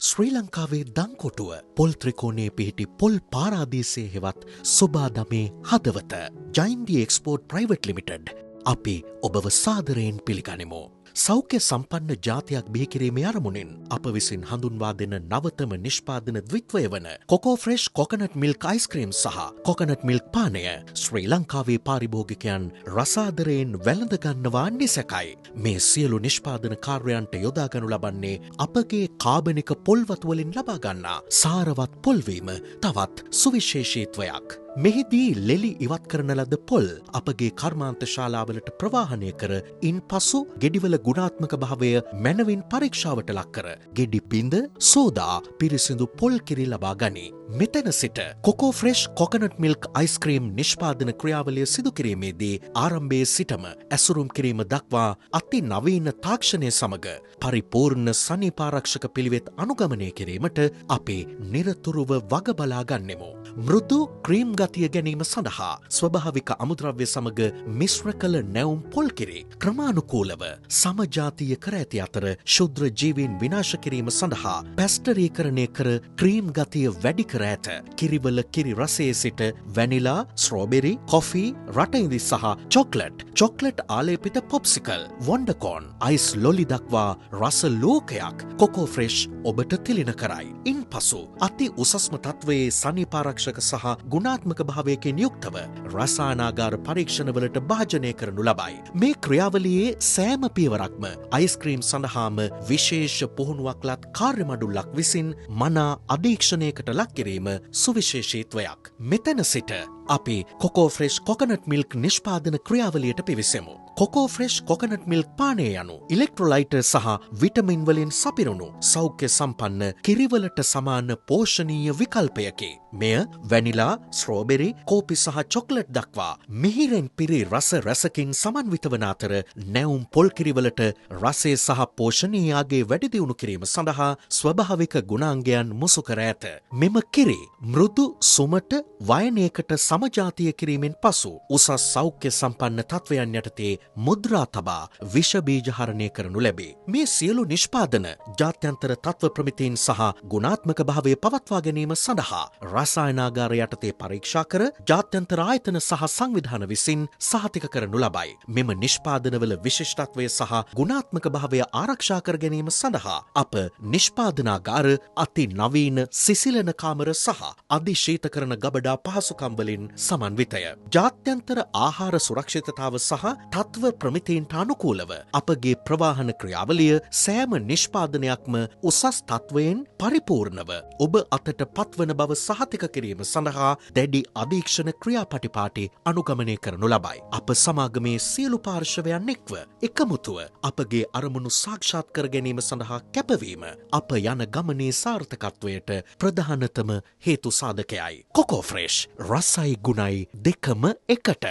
ශ්‍රී ලංකාවේ දංකොටුව පොල් ත්‍රිකෝණයේ පිහිටි පොල් පාරාදීසයේ හෙවත් සොබාදමේ හදවත ජයින්ඩී එක්ස්පෝර්ට් ප්‍රයිවට් ලිමිටඩ් අපි ඔබව සාදරයෙන් පිළිගනිමු. සෞඛ්‍ය සම්පන්න ජාතියක් බිහිකිරීමේ අරමුණින් අප විසින් හඳුන්වා දෙන නවතම නිෂ්පාදන ද්විත්වය වන කොකෝ ෆ්‍රෙෂ් කොකනට් මිල්ක් අයිස්ක්‍රීම් සහ කොකනට් මිල්ක් පානය ශ්‍රී ලංකාවේ පාරිභෝගිකයන් රසාදරයෙන් වැළඳගන්නවා නිසැකයි. මේ සියලු නිෂ්පාදන කාර්යයන්ට යොදාගනු ලබන්නේ අපගේ කාබනික පොල්වතු වලින් ලබා ගන්නා සාරවත් පොල්වීම තවත් සුවිශේෂීත්වයක්. මෙහිදී ලෙලි ඉවත් කරන ලද පොල් අපගේ කර්මාන්ත ශාලාවලට ප්‍රවාහනය කර ඉන් පසු ගෙඩිවල ගුණාත්මක භාවය මැනවින් පරීක්ෂාවට ලක් කර ගෙඩි බිඳ සෝදා පිරිසිදු පොල් කිරි ලබා ගනී. මෙතැන සිට කොකෝ ෆ්‍රෙෂ් කොකනට් මිල්ක් අයිස්ක්‍රීම් නිෂ්පාදන ක්‍රියාවලිය සිදු කිරීමේදී ආරම්භයේ සිටම ඇසුරුම් කිරීම දක්වා අති නවීන තාක්ෂණය සමග පරිපූර්ණ සනීපාරක්ෂක පිළිවෙත් අනුගමනය කිරීමට අපි නිරතුරුව වග බලා ගන්නෙමු. මෘදු ක්‍රීම් ගතිය ගැනීම සඳහා ස්වභාවික අමුද්‍රව්‍ය සමග මිශ්‍ර කළ නැවුම් පොල් කිරි ක්‍රමානුකූලව සමජාතීය කර ඇති අතර ශුද්‍ර ජීවීන් විනාශ කිරීම සඳහා පැස්ටරීකරණය කර ක්‍රීම් ගතිය වැඩි කර ඇත. කිරිවල කිරි රසයේ සිට වැනිලා, ස්ට්‍රෝබෙරි, කොෆී, රටඉඳි සහ චොක්ලට් ආලේපිත පොප්සිකල්, වොන්ඩකෝන්, අයිස් ලොලි දක්වා රස ලෝකයක් කොකෝ ෆ්‍රෙෂ් ඔබට තිලින කරයි. ඉන් පසු අති උසස්ම තත්වයේ සනීපාරක්ෂක සහ ගුණාත්මක භාවයකින් යුක්තව රසායනාගාර පරීක්ෂණවලට භාජනය කරනු ලබයි. මේ ක්‍රියාවලියේ සෑම පියවරක්ම අයිස්ක්‍රීම් සඳහාම විශේෂ පුහුණුවක් ලත් කාර්යමඩුල්ලක් විසින් මනා අධීක්ෂණයකට ලක් කිරීම සුවිශේෂීත්වයක්. මෙතැන සිට අපි කොකෝ ෆ්‍රෙෂ් කොකනට් මිල්ක් නිෂ්පාදන ක්‍රියාවලියට පිවිසෙමු. කොකෝ ෆ්‍රෙෂ් කොකනට් මිල්ක් පානය යනු ඉලෙක්ට්‍රොලයිටර් සහ විටමින් වලින් සපිරුණු සෞඛ්‍ය සම්පන්න කිරිවලට සමාන පෝෂණීය විකල්පයකි. මෙය වැනිලා, ස්ට්‍රෝබෙරි, කෝපි සහ චොක්ලට් දක්වා මිහිරෙන් පිරි රස රැසකින් සමන්විත වන අතර නැවුම් පොල් කිරිවලට රසය සහ පෝෂණීයගේ වැඩි දියුණු කිරීම සඳහා ස්වභාවික ගුණාංගයන් මුසු කර ඇත. මෙම කිරි මෘදු සුමට වයනයකට සමජාතීය කිරීමෙන් පසු උසස් සෞඛ්‍ය සම්පන්න තත්වයන් යටතේ මුද්‍රා තබා විෂ බීජ හරණය කරනු ලැබේ. මේ සියලු නිෂ්පාදන ජාත්‍යන්තර තත්ව ප්‍රමිතීන් සහ ගුණාත්මක භාවය පවත්වා ගැනීම සඳහා රසායනාගාර යටතේ පරීක්ෂා කර ජාත්‍යන්තර ආයතන සහ සංවිධාන විසින් සහතික කරනු ලබයි. මෙම නිෂ්පාදනවල විශිෂ්ටත්වය සහ ගුණාත්මක භාවය ආරක්ෂා කර ගැනීම සඳහා අප නිෂ්පාදනාගාර අති නවීන සිසිලන කාමර සහ අධිශීතකරණ ගබඩා පහසුකම් වලින් සමන්විතය. ජාත්‍යන්තර ආහාර සුරක්ෂිතතාව සහ තත්ව ප්‍රමිතීන්ට අනුකූලව අපගේ ප්‍රවාහන ක්‍රියාවලිය සෑම නිෂ්පාදනයක්ම උසස් තත්වයෙන් පරිපූර්ණව ඔබ අතට පත්වන බව සහතික කිරීම සඳහා දැඩි අධීක්ෂණ ක්‍රියාපටිපාටි අනුගමනය කරනු ලබයි. අප සමාගමේ සියලු පාර්ශවයන් එක්ව එකමුතුව අපගේ අරමුණු සාක්ෂාත් කර ගැනීම සඳහා කැපවීම අප යන ගමනේ සාර්ථකත්වයට ප්‍රධානතම හේතු සාධකයයි. කොකෝ ෆ්‍රෙෂ් රසයි ගුණයි දෙකම එකට.